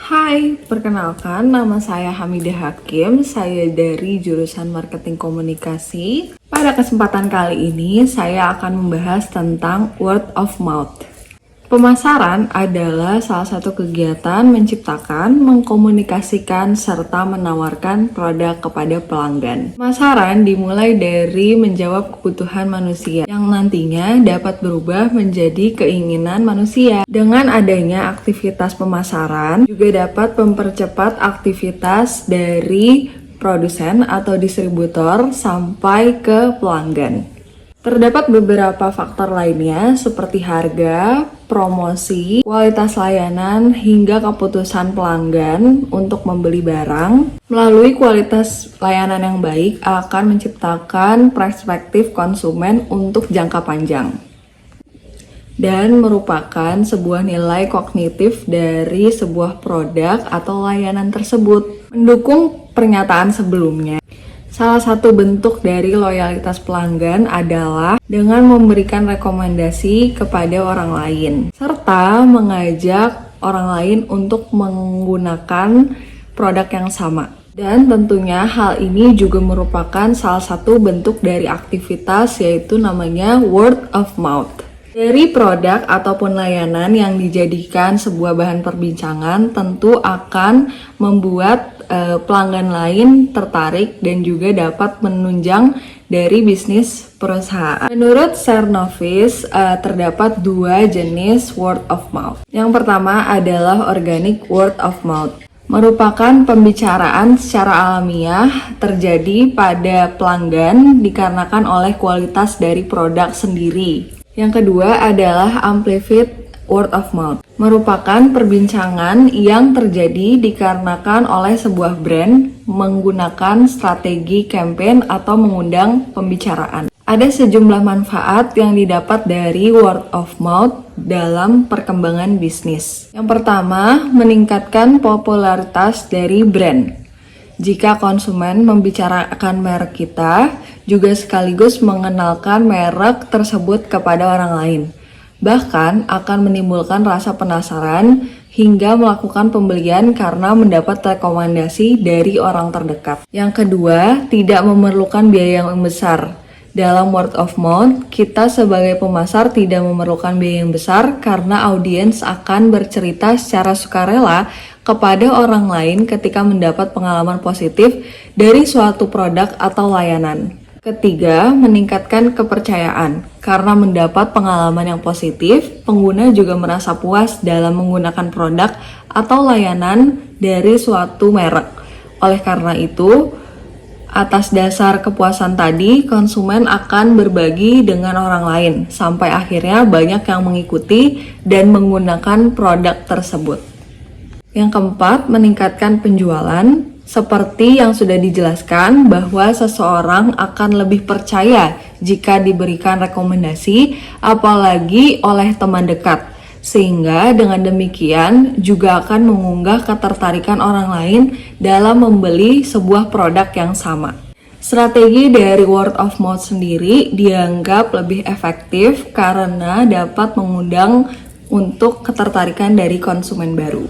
Hai, perkenalkan nama saya Hamidah Hakim, saya dari jurusan Marketing Komunikasi. Pada kesempatan kali ini, saya akan membahas tentang word of mouth. Pemasaran adalah salah satu kegiatan menciptakan, mengkomunikasikan, serta menawarkan produk kepada pelanggan. Pemasaran dimulai dari menjawab kebutuhan manusia yang nantinya dapat berubah menjadi keinginan manusia. Dengan adanya aktivitas pemasaran, juga dapat mempercepat aktivitas dari produsen atau distributor sampai ke pelanggan. Terdapat beberapa faktor lainnya seperti harga, promosi, kualitas layanan, hingga keputusan pelanggan untuk membeli barang. Melalui kualitas layanan yang baik akan menciptakan perspektif konsumen untuk jangka panjang dan merupakan sebuah nilai kognitif dari sebuah produk atau layanan tersebut. Mendukung pernyataan sebelumnya, salah satu bentuk dari loyalitas pelanggan adalah dengan memberikan rekomendasi kepada orang lain, serta mengajak orang lain untuk menggunakan produk yang sama. Dan tentunya hal ini juga merupakan salah satu bentuk dari aktivitas yaitu namanya word of mouth. Dari produk ataupun layanan yang dijadikan sebuah bahan perbincangan tentu akan membuat pelanggan lain tertarik dan juga dapat menunjang dari bisnis perusahaan. Menurut Cernovich, terdapat dua jenis word of mouth. Yang pertama adalah organic word of mouth. Merupakan pembicaraan secara alamiah terjadi pada pelanggan dikarenakan oleh kualitas dari produk sendiri. Yang kedua adalah amplified word of mouth, merupakan perbincangan yang terjadi dikarenakan oleh sebuah brand menggunakan strategi campaign atau mengundang pembicaraan. Ada sejumlah manfaat yang didapat dari word of mouth dalam perkembangan bisnis. Yang pertama, meningkatkan popularitas dari brand. Jika konsumen membicarakan merek kita, juga sekaligus mengenalkan merek tersebut kepada orang lain. Bahkan akan menimbulkan rasa penasaran hingga melakukan pembelian karena mendapat rekomendasi dari orang terdekat. Yang kedua, tidak memerlukan biaya yang besar. Dalam word of mouth, kita sebagai pemasar tidak memerlukan biaya yang besar karena audiens akan bercerita secara sukarela kepada orang lain ketika mendapat pengalaman positif dari suatu produk atau layanan. Ketiga, meningkatkan kepercayaan. Karena mendapat pengalaman yang positif, pengguna juga merasa puas dalam menggunakan produk atau layanan dari suatu merek. Oleh karena itu, atas dasar kepuasan tadi, konsumen akan berbagi dengan orang lain, sampai akhirnya banyak yang mengikuti dan menggunakan produk tersebut. Yang keempat, meningkatkan penjualan. Seperti yang sudah dijelaskan bahwa seseorang akan lebih percaya jika diberikan rekomendasi, apalagi oleh teman dekat. Sehingga dengan demikian juga akan mengunggah ketertarikan orang lain dalam membeli sebuah produk yang sama. Strategi dari word of mouth sendiri dianggap lebih efektif karena dapat mengundang untuk ketertarikan dari konsumen baru,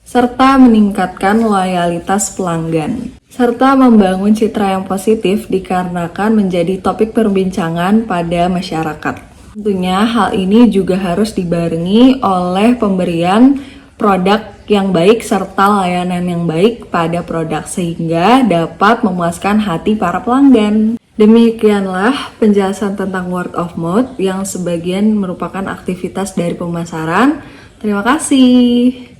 serta meningkatkan loyalitas pelanggan, serta membangun citra yang positif dikarenakan menjadi topik perbincangan pada masyarakat. Tentunya hal ini juga harus dibarengi oleh pemberian produk yang baik serta layanan yang baik pada produk sehingga dapat memuaskan hati para pelanggan. Demikianlah penjelasan tentang word of mouth yang sebagian merupakan aktivitas dari pemasaran. Terima kasih.